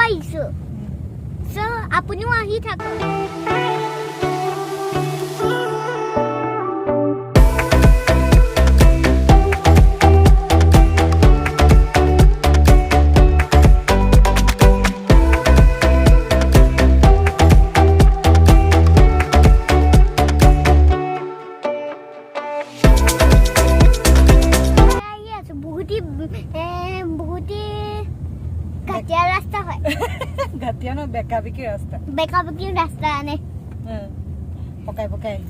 আহিছো সো আপুনিও আহি থাকক Gatiya no bekabiki rasta. Bekabiki rasta ane. Pokai. Pokai.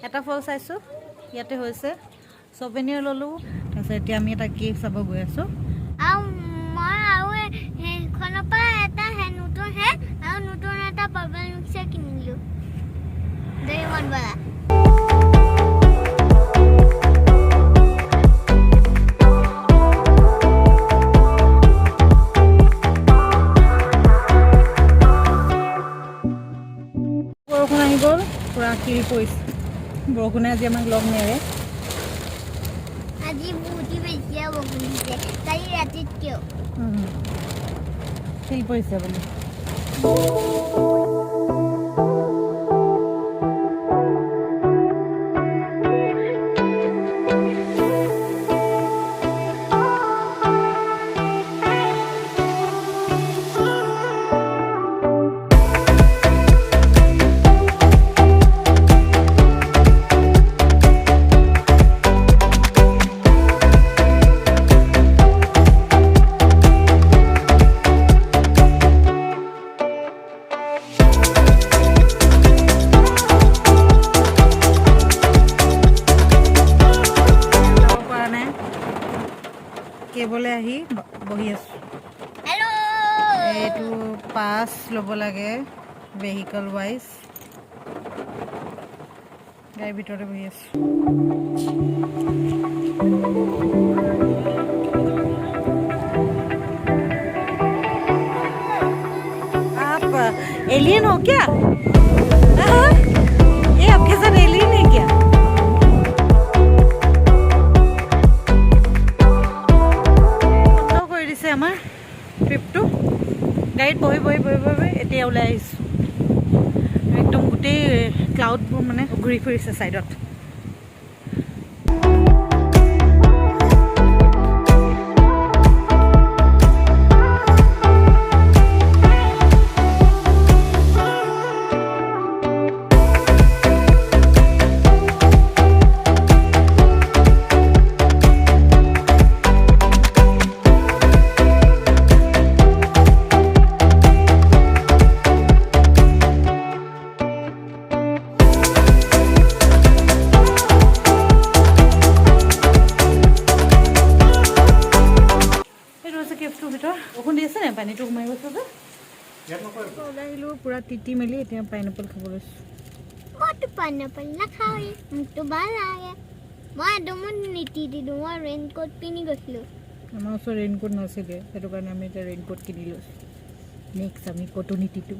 এটা ফল চাইছো ইয়াতে হৈছে সবেনিয়াৰ ললো তাৰপিছত এতিয়া আমি এটা কেক চাব গৈ আছো আৰু মই আৰু হেখনৰ পৰা এটা নতুন আৰু নতুন এটা বাবল মিক্সাৰ কিনিলো ডায়মণ্ড वाला বৰষুণ আহি গ'ল পুৰা কিৰি পৰিছে বৰষুণে আজি আমাক লগ নেৰে আজি বহুতি বেছি বৰষুণ দিছে কালি ৰাতিত কিয় শিল পৰিছে বুলি কেবলে আহি বহি আছো হেল্ল এইটো পাস লব লাগে ভেহিকল ওয়াইজ গাড়ীৰ ভিতৰতে বহি আছো आप एलियन हो क्या ये आपके साथ एलियन है क्या আমাৰ ট্ৰিপটো গাড়ীত বহি এতিয়া ওলাই আহিছোঁ একদম গোটেই ক্লাউডবোৰ মানে ঘূৰি ফুৰিছে ছাইডত আহিলোঁ পূৰা তিতি মেলি এতিয়া পাইনএপল খাব লৈছোঁ মইতো পাইনএপল নাখাওঁৱেই মোকতো ভাল লাগে মই একদম নীতি দিলোঁ মই ৰেইনকোট পিন্ধি গৈছিলোঁ আমাৰ ওচৰত ৰেইনকোট নাছিলে সেইটো কাৰণে আমি এতিয়া ৰেইনকোট কিনি লৈছোঁ নেক্সট আমি ক'তো নীতিটো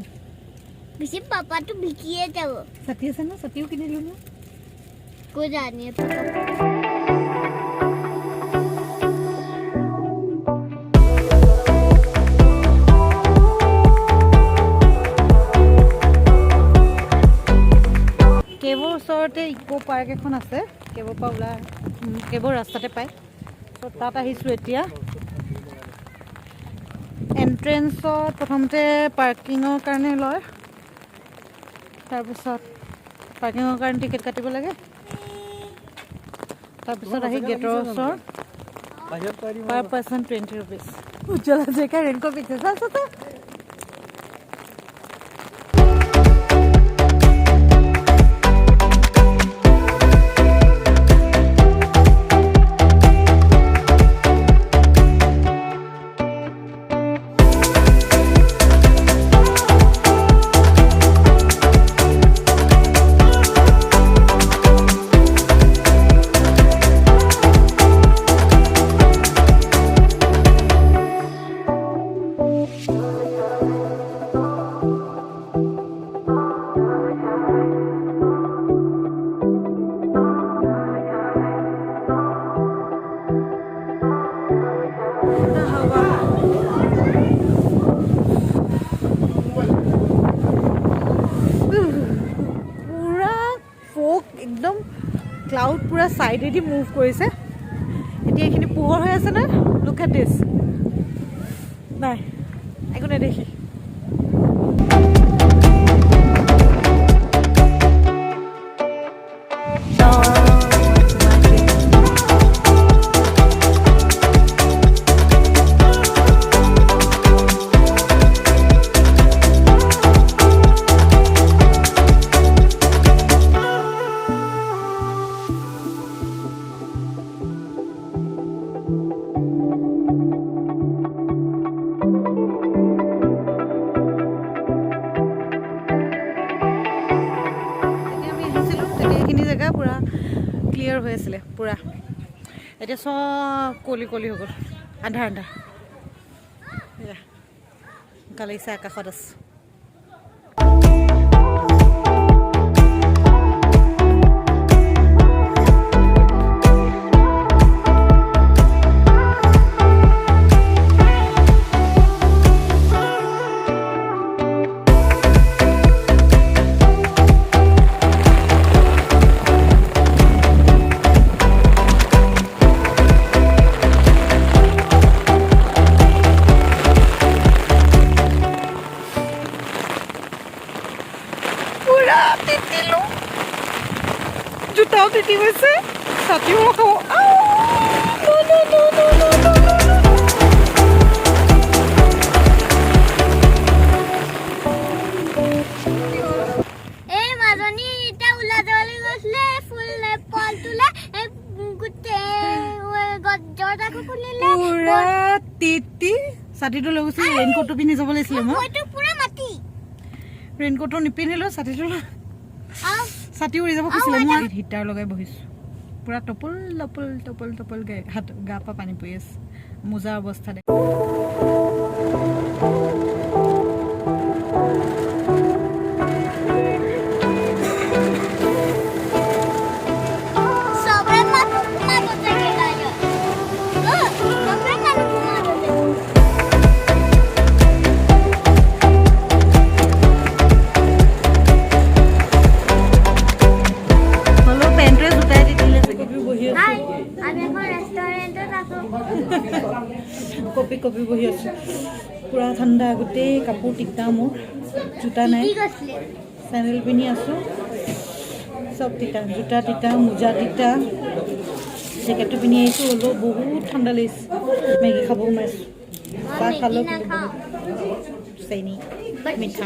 বেছি পাপাটো বিকিয়ে যাব ছাতি আছে ন ছাতিও কিনিলোঁ ন কৈ জানি পাপা কেবৰ ওচৰতে ইকো পাৰ্ক এখন আছে কেবৰ পৰা ওলাই কেবৰ ৰাস্তাতে পায় ত' তাত আহিছোঁ এতিয়া এণ্ট্ৰেঞ্চত প্ৰথমতে পাৰ্কিঙৰ কাৰণে লয় তাৰপিছত পাৰ্কিঙৰ কাৰণে টিকেট কাটিব লাগে তাৰপিছত আহি গেটৰ ওচৰ পাৰ পাৰ্চন 20 rupees উজ্জ্বল হাজৰিকা ৰেইনকোট পিন্ধিছে চাচোন একদম ক্লাউড পুৰা সাইডেদি মুভ কৰিছে এতিয়া এইখিনি পোহৰ হৈ আছে না লুক এট দিস নাই একো নেদেখি পুৰা ক্লিয়াৰ হৈ আছিলে পুৰা এতিয়া সব কলি কলি হৈ গ'ল আন্ধাৰ আন্ধাৰ গালিচা আকাশত আছে জুতাও তিতি গৈছে ছাতিও ৰখাব এই মাজনী এতিয়া ওলাই যাবলৈ গৈছিলে ফুল পল তোলে দৰ্জাটো খুলিলে পুৰা তিতি ছাতিটো লৈ গৈছিল ৰেইনকোটটো পিন্ধি যাব লাগিছিলে মইতো পুৰা মাটি ৰেইনকোটটো নিপিন্ধিলো ছাতিটো ছাতি উৰি যাব খুজিছিলে মই হিটাৰ লগাই বহিছোঁ পুৰা টপল টপল টপল টপল হাত গা পা পানী পৰি আছে মোজাৰ অৱস্থা দে কপি কপি বহি আছোঁ পুৰা ঠাণ্ডা গোটেই কাপোৰ টিকটা মোৰ জোতা নাই চেণ্ডেল পিন্ধি আছোঁ চব তিতা জোতা তিতা মোজা তিতা জেকেটটো পিন্ধি আহিছোঁ হ'লেও বহুত ঠাণ্ডা লাগিছে মেগী খাবও নোৱাৰিছোঁ চাহ খালেও চেনি মিঠা